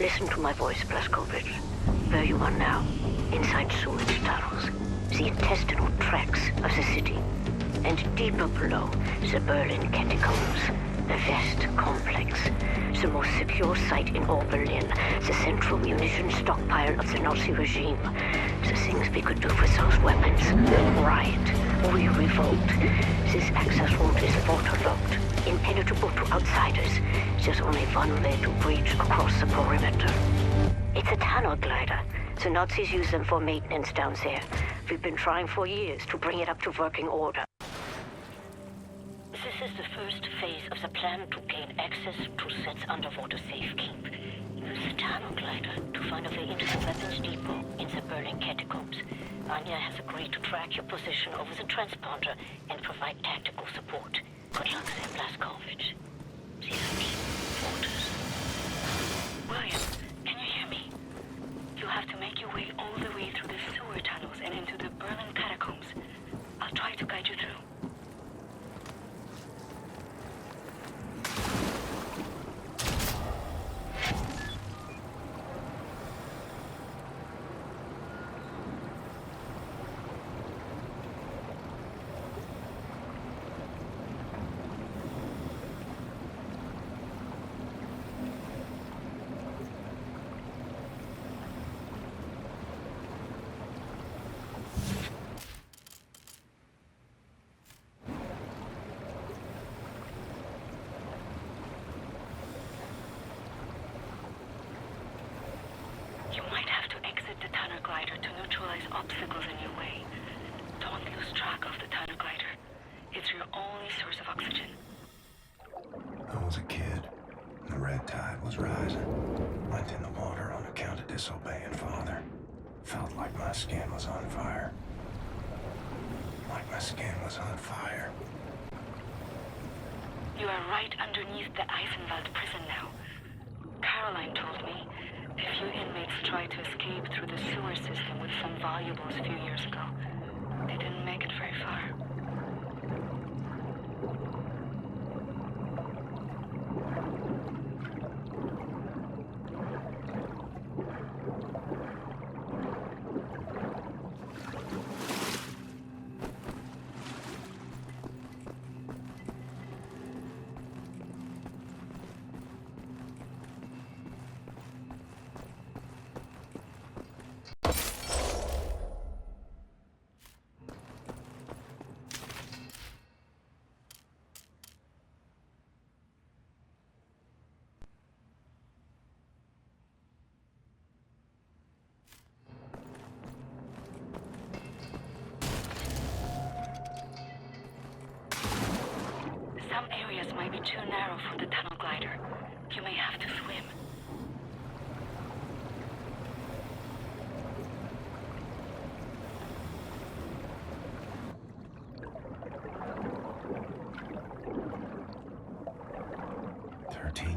Listen to my voice, Blazkowicz. Where you are now, inside sewage tunnels, the intestinal tracts of the city. And deeper below, the Berlin catacombs, the West complex, the most secure site in all Berlin, the central munition stockpile of the Nazi regime. The things we could do with those weapons. Riot. We revolt. This access route is waterlogged, impenetrable to outsiders. There's only one way to breach across the perimeter. It's a tunnel glider. The Nazis use them for maintenance down there. We've been trying for years to bring it up to working order. This is the first phase of the plan to gain access to Set's underwater safekeep. Use the tunnel glider to find a way into the weapons depot in the Berlin catacombs. Anya has agreed to track your position over the transponder and provide tactical support. Good luck there, Blazkowicz. These are deep waters. William, can you hear me? You have to make your way all the way through the sewer tunnels and into the Berlin catacombs. I'll try to guide you through. You might have to exit the tunnel glider to neutralize obstacles in your way. Don't lose track of the tunnel glider. It's your only source of oxygen. I was a kid. The red tide was rising. Went in the water on account of disobeying father. Felt like my skin was on fire. Like my skin was on fire. You are right underneath the Eisenwald prison now. Caroline told me a few inmates tried to escape through the sewer system with some valuables a few years ago. They didn't make it very far. Some areas might be too narrow for the tunnel glider. You may have to swim.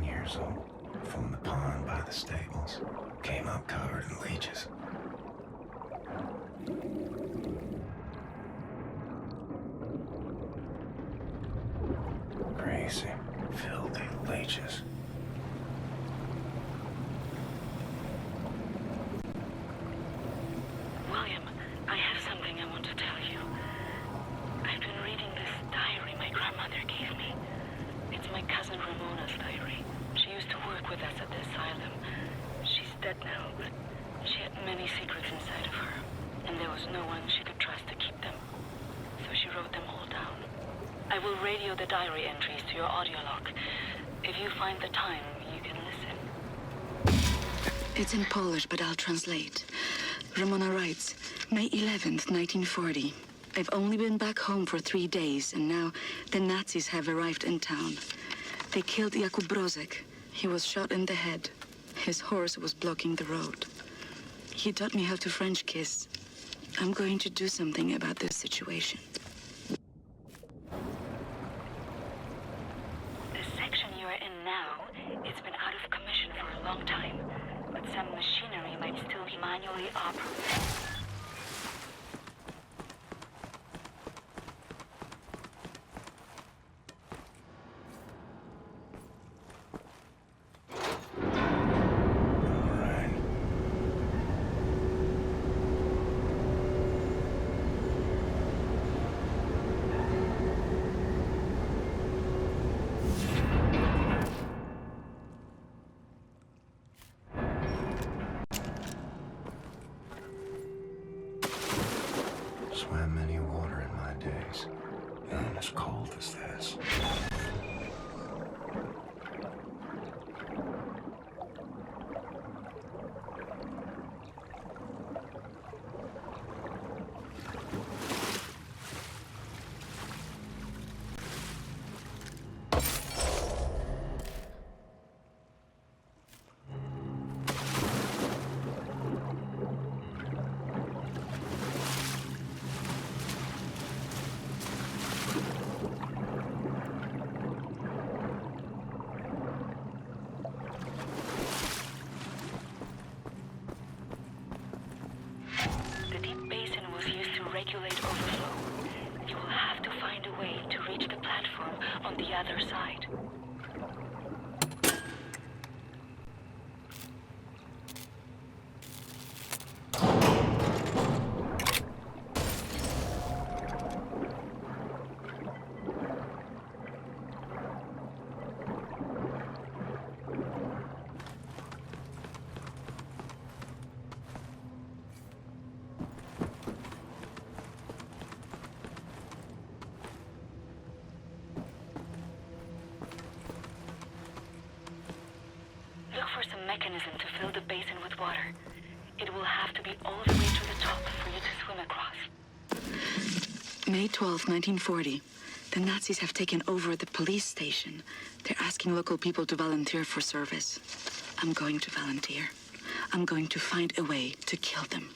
Years old, from the pond by the stables, came up covered in leeches. Crazy, filthy leeches. William, I have something I want to tell you. I've been reading this diary my grandmother gave me. It's my cousin Ramona's diary. She used to work with us at the asylum. She's dead now, but she had many secrets inside of her, and there was no one she could trust to keep them. So she wrote them all down. I will radio the diary entries to your audio log. If you find the time, you can listen. It's in Polish, but I'll translate. Ramona writes, May 11th, 1940. I've only been back home for 3 days, and now the Nazis have arrived in town. They killed Jakub Brozek. He was shot in the head. His horse was blocking the road. He taught me how to French kiss. I'm going to do something about this situation. The section you are in now, it's been out of commission for a long time, but some machinery might still be manually operated. None as cold as this. Regulate overflow. You will have to find a way to reach the platform on the other side. Look for some mechanism to fill the basin with water. It will have to be all the way to the top for you to swim across. May 12, 1940. The Nazis have taken over the police station. They're asking local people to volunteer for service. I'm going to volunteer. I'm going to find a way to kill them.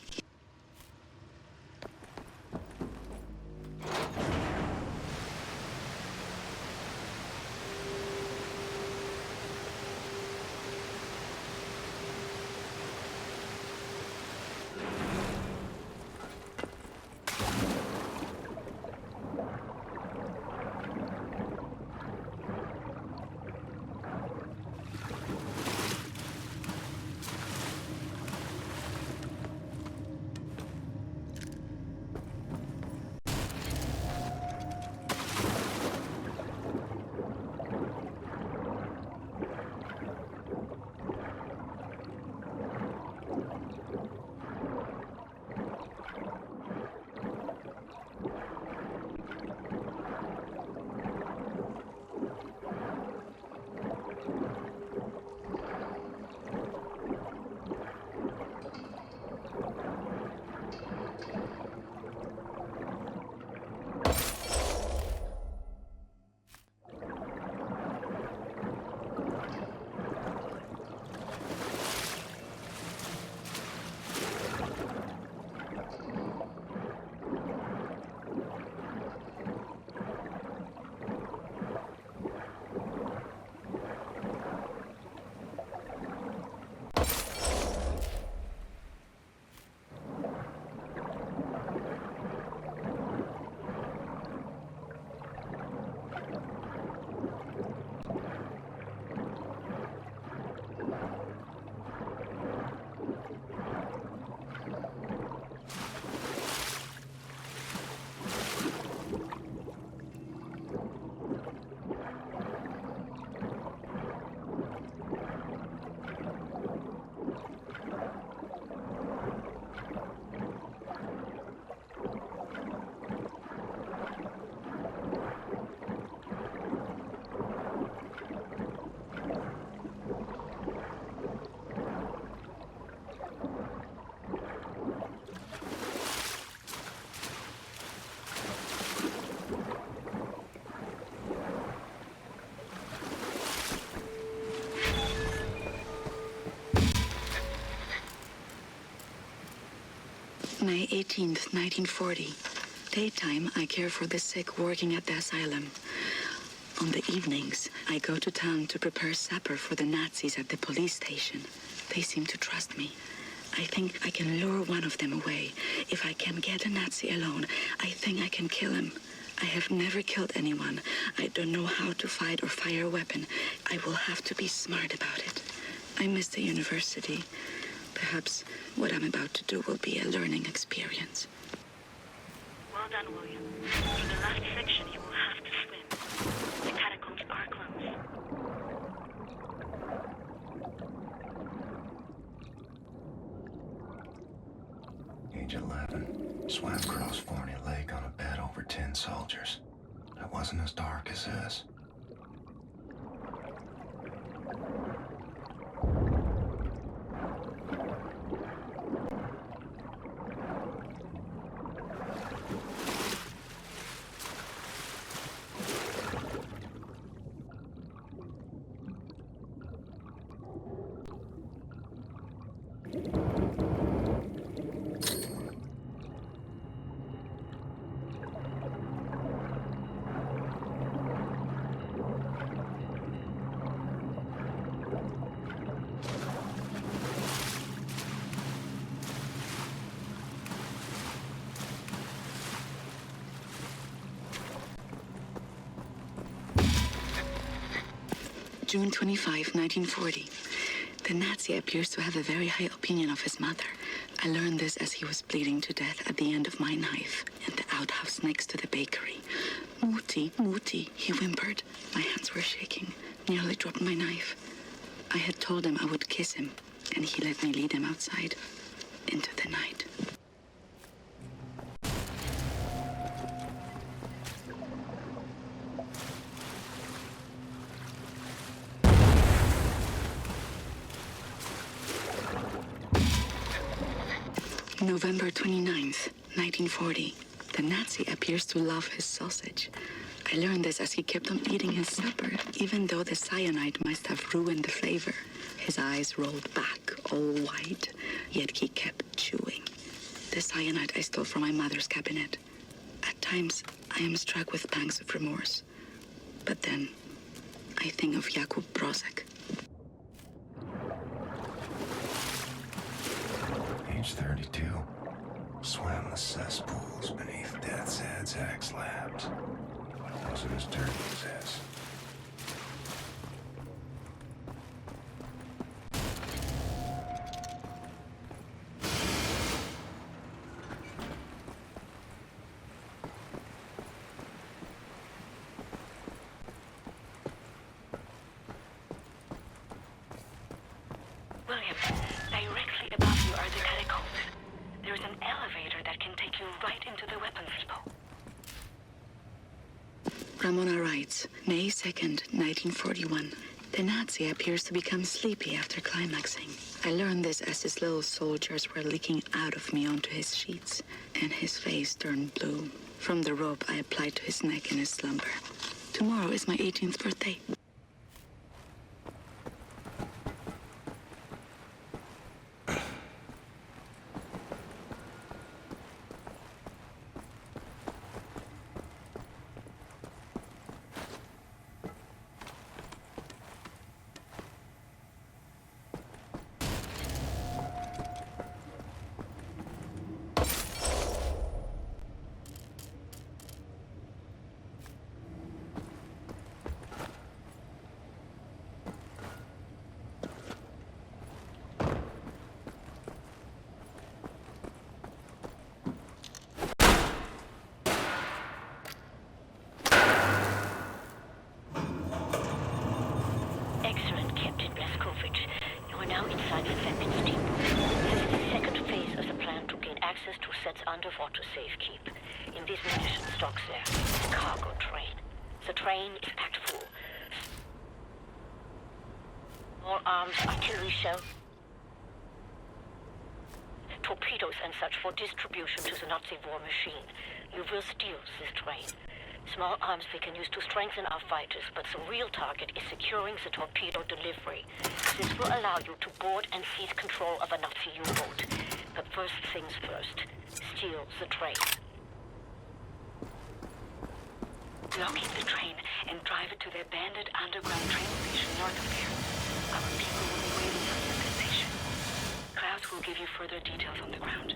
May 18th, 1940. Daytime, I care for the sick working at the asylum. On the evenings, I go to town to prepare supper for the Nazis at the police station. They seem to trust me. I think I can lure one of them away. If I can get a Nazi alone, I think I can kill him. I have never killed anyone. I don't know how to fight or fire a weapon. I will have to be smart about it. I miss the university. Perhaps what I'm about to do will be a learning experience. Well done, William. For the last section, you will have to swim. The catacombs are closed. Age 11. Swam across Forney Lake on a bed over 10 soldiers. It wasn't as dark as this. June 25, 1940. The Nazi appears to have a very high opinion of his mother. I learned this as he was bleeding to death at the end of my knife in the outhouse next to the bakery. Mutti, Mutti, he whimpered. My hands were shaking, nearly dropped my knife. I had told him I would kiss him, and he let me lead him outside into the night. November 29th, 1940. The Nazi appears to love his sausage. I learned this as he kept on eating his supper, even though the cyanide must have ruined the flavor. His eyes rolled back, all white, yet he kept chewing. The cyanide I stole from my mother's cabinet. At times, I am struck with pangs of remorse. But then, I think of Jakub Brozek. Age 32. Swam the cesspools beneath Death's Head's axe labs. Wasn't as dirty as this. William, directly above you are the catacombs. There's an elevator that can take you right into the weapons depot. Ramona writes, May 2nd, 1941. The Nazi appears to become sleepy after climaxing. I learned this as his little soldiers were leaking out of me onto his sheets, and his face turned blue. From the rope I applied to his neck in his slumber. Tomorrow is my 18th birthday. Excellent, Captain Blazkowicz. You are now inside the Falcon's depot. This is the second phase of the plan to gain access to Set's underwater safekeep. In these munition stocks there is a cargo train. The train is packed full. All arms, artillery shell, torpedoes and such for distribution to the Nazi war machine. You will steal this train. Small arms we can use to strengthen our fighters, but the real target is securing the torpedo delivery. This will allow you to board and seize control of a Nazi U-boat. But first things first, steal the train. Locate the train and drive it to the abandoned underground train station north of there. Our people will be waiting for you at the station. Klaus will give you further details on the ground.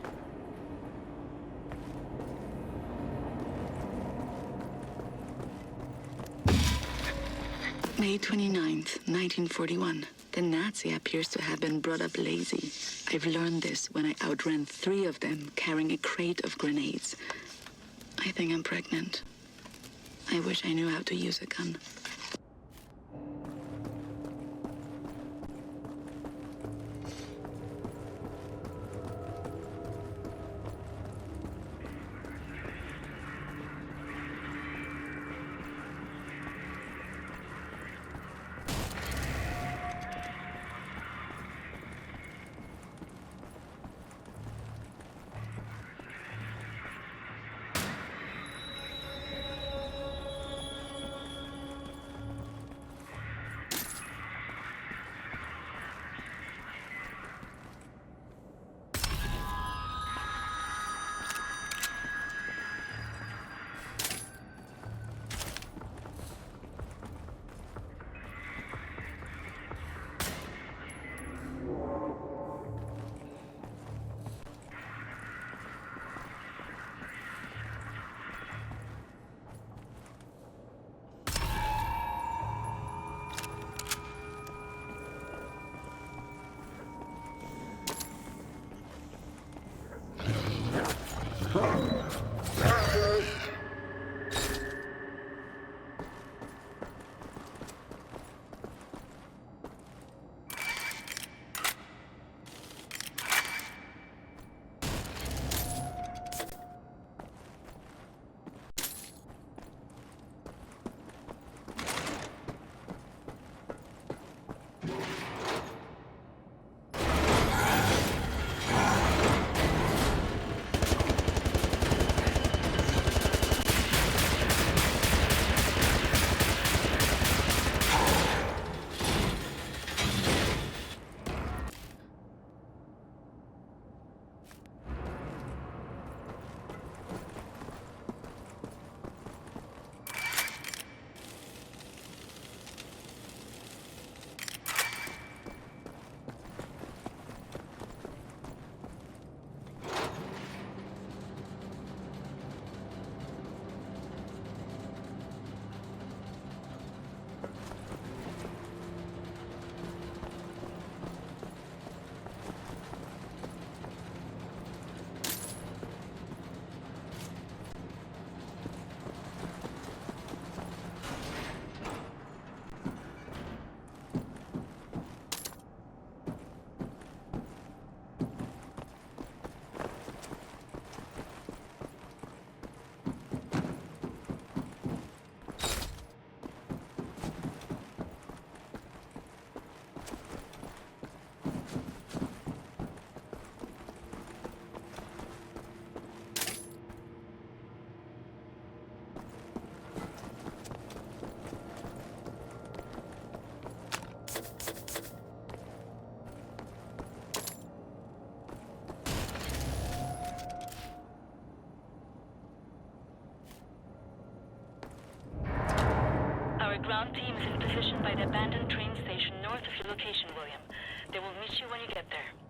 May 29th, 1941. The Nazi appears to have been brought up lazy. I've learned this when I outran 3 of them carrying a crate of grenades. I think I'm pregnant. I wish I knew how to use a gun. ground team is in position by the abandoned train station north of your location, William. They will meet you when you get there.